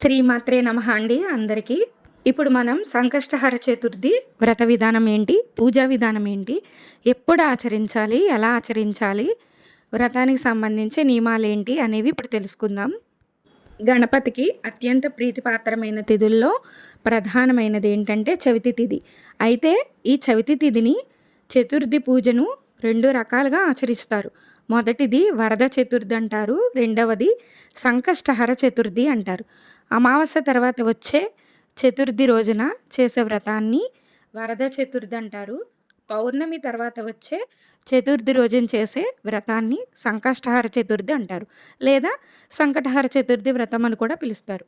శ్రీమాత్రే నమః అండి అందరికీ. ఇప్పుడు మనం సంకష్టహర చతుర్థి వ్రత విధానం ఏంటి, పూజా విధానం ఏంటి, ఎప్పుడు ఆచరించాలి, ఎలా ఆచరించాలి, వ్రతానికి సంబంధించి నియమాలేంటి అనేవి ఇప్పుడు తెలుసుకుందాం. గణపతికి అత్యంత ప్రీతిపాత్రమైన తిథుల్లో ప్రధానమైనది ఏంటంటే చవితి తిథి. అయితే ఈ చవితి తిథిని చతుర్థి పూజను 2 రకాలుగా ఆచరిస్తారు. మొదటిది వరద చతుర్థి అంటారు, రెండవది సంకష్టహర చతుర్థి అంటారు. అమావాస్య తర్వాత వచ్చే చతుర్థి రోజున చేసే వ్రతాన్ని వరద చతుర్థి అంటారు. పౌర్ణమి తర్వాత వచ్చే చతుర్థి రోజున చేసే వ్రతాన్ని సంకష్టహర చతుర్థి అంటారు, లేదా సంకటహర చతుర్థి వ్రతం అని కూడా పిలుస్తారు.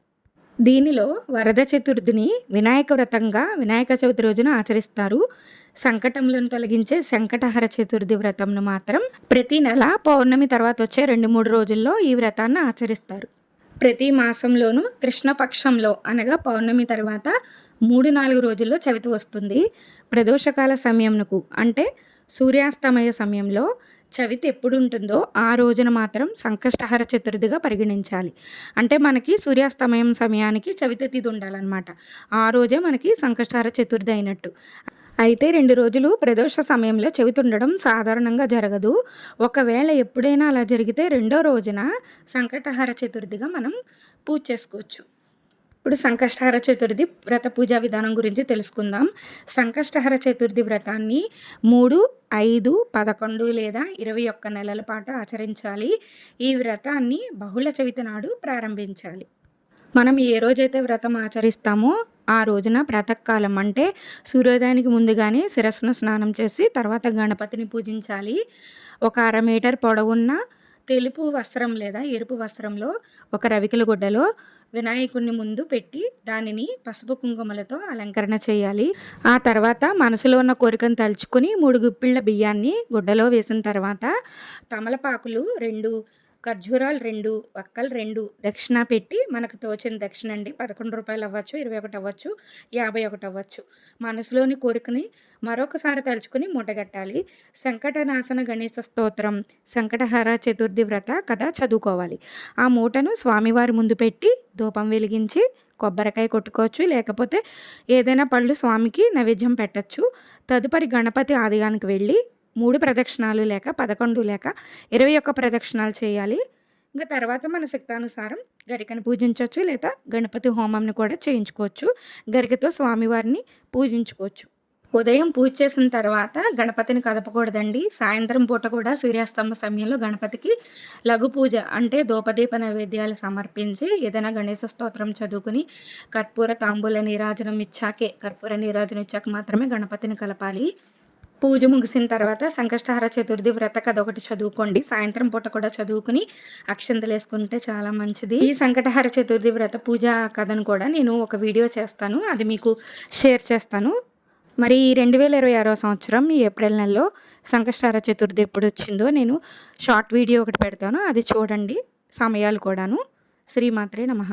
దీనిలో వరద చతుర్థిని వినాయక వ్రతంగా వినాయక చవితి రోజున ఆచరిస్తారు. సంకటములను తొలగించే సంకటహర చతుర్థి వ్రతంను మాత్రం ప్రతి నెల పౌర్ణమి తర్వాత వచ్చే 2-3 రోజుల్లో ఈ వ్రతాన్ని ఆచరిస్తారు. ప్రతి మాసంలోనూ కృష్ణపక్షంలో అనగా పౌర్ణమి తర్వాత 3-4 రోజుల్లో చవితి వస్తుంది. ప్రదోషకాల సమయంకు అంటే సూర్యాస్తమయ సమయంలో చవితి ఎప్పుడు ఉంటుందో ఆ రోజున మాత్రం సంకష్టహర చతుర్థిగా పరిగణించాలి. అంటే మనకి సూర్యాస్తమయం సమయానికి చవితి తిథి ఉండాలన్నమాట. ఆ రోజే మనకి సంకష్టహర చతుర్థి అయినట్టు. అయితే 2 రోజులు ప్రదోష సమయంలో చవితి ఉండడం సాధారణంగా జరగదు. ఒకవేళ ఎప్పుడైనా అలా జరిగితే రెండో రోజున సంకటహర చతుర్థిగా మనం పూజ చేసుకోవచ్చు. ఇప్పుడు సంకష్టహర చతుర్థి వ్రత పూజా విధానం గురించి తెలుసుకుందాం. సంకష్టహర చతుర్థి వ్రతాన్ని 3, 5, 11 లేదా 21 నెలల పాటు ఆచరించాలి. ఈ వ్రతాన్ని బహుళ చవితి నాడు ప్రారంభించాలి. మనం ఏ రోజైతే వ్రతం ఆచరిస్తామో ఆ రోజున ప్రాతకాలం అంటే సూర్యోదయానికి ముందుగానే శిరస్సును స్నానం చేసి తర్వాత గణపతిని పూజించాలి. ఒక 1/2 మీటర్ పొడవున్న తెలుపు వస్త్రం లేదా ఎరుపు వస్త్రంలో ఒక రవికెల గుడ్డలో వినాయకుడిని ముందు పెట్టి దానిని పసుపు కుంకుమలతో అలంకరణ చేయాలి. ఆ తర్వాత మనసులో ఉన్న కోరికను తలుచుకుని 3 గుప్పిళ్ళ బియ్యాన్ని గుడ్డలో వేసిన తర్వాత తమలపాకులు 2, ఖర్జూరాలు 2, వక్కలు 2 దక్షిణ పెట్టి మనకు తోచిన దక్షిణ అండి. 11 రూపాయలు అవ్వచ్చు, 21 అవ్వచ్చు, 51 అవ్వచ్చు. మనసులోని కోరికని మరొకసారి తలుచుకుని మూటగట్టాలి. సంకటనాశన గణేశ స్తోత్రం, సంకటహర చతుర్థి వ్రత కథ చదువుకోవాలి. ఆ మూటను స్వామివారి ముందు పెట్టి ధూపం వెలిగించి కొబ్బరికాయ కొట్టుకోవచ్చు, లేకపోతే ఏదైనా పళ్ళు స్వామికి నైవేద్యం పెట్టచ్చు. తదుపరి గణపతి ఆలయానికి వెళ్ళి 3 ప్రదక్షిణాలు లేక 11 లేక 21 ప్రదక్షిణాలు చేయాలి. ఇంకా తర్వాత మన శక్తానుసారం గరికను పూజించవచ్చు, లేదా గణపతి హోమంని కూడా చేయించుకోవచ్చు. గరికతో స్వామివారిని పూజించుకోవచ్చు. ఉదయం పూజ చేసిన తర్వాత గణపతిని కదపకూడదండి. సాయంత్రం పూట కూడా సూర్యాస్తమ సమయంలో గణపతికి లఘు పూజ అంటే ధూపదీప నైవేద్యాలు సమర్పించి ఏదైనా గణేశ స్తోత్రం చదువుకుని కర్పూర తాంబూల నీరాజనం ఇచ్చాక మాత్రమే గణపతిని కలపాలి. పూజ ముగిసిన తర్వాత సంకష్టహర చతుర్థి వ్రత కథ ఒకటి చదువుకోండి. సాయంత్రం పూట కూడా చదువుకుని అక్షంతలు వేసుకుంటే చాలా మంచిది. ఈ సంకటహర చతుర్థి వ్రత పూజ కథను కూడా నేను ఒక వీడియో చేస్తాను, అది మీకు షేర్ చేస్తాను. మరి 2026వ సంవత్సరం ఈ ఏప్రిల్ నెలలో సంకష్టహర చతుర్థి ఎప్పుడు వచ్చిందో నేను షార్ట్ వీడియో ఒకటి పెడతాను, అది చూడండి. సమయాలు కూడాను. శ్రీమాత్రే నమః.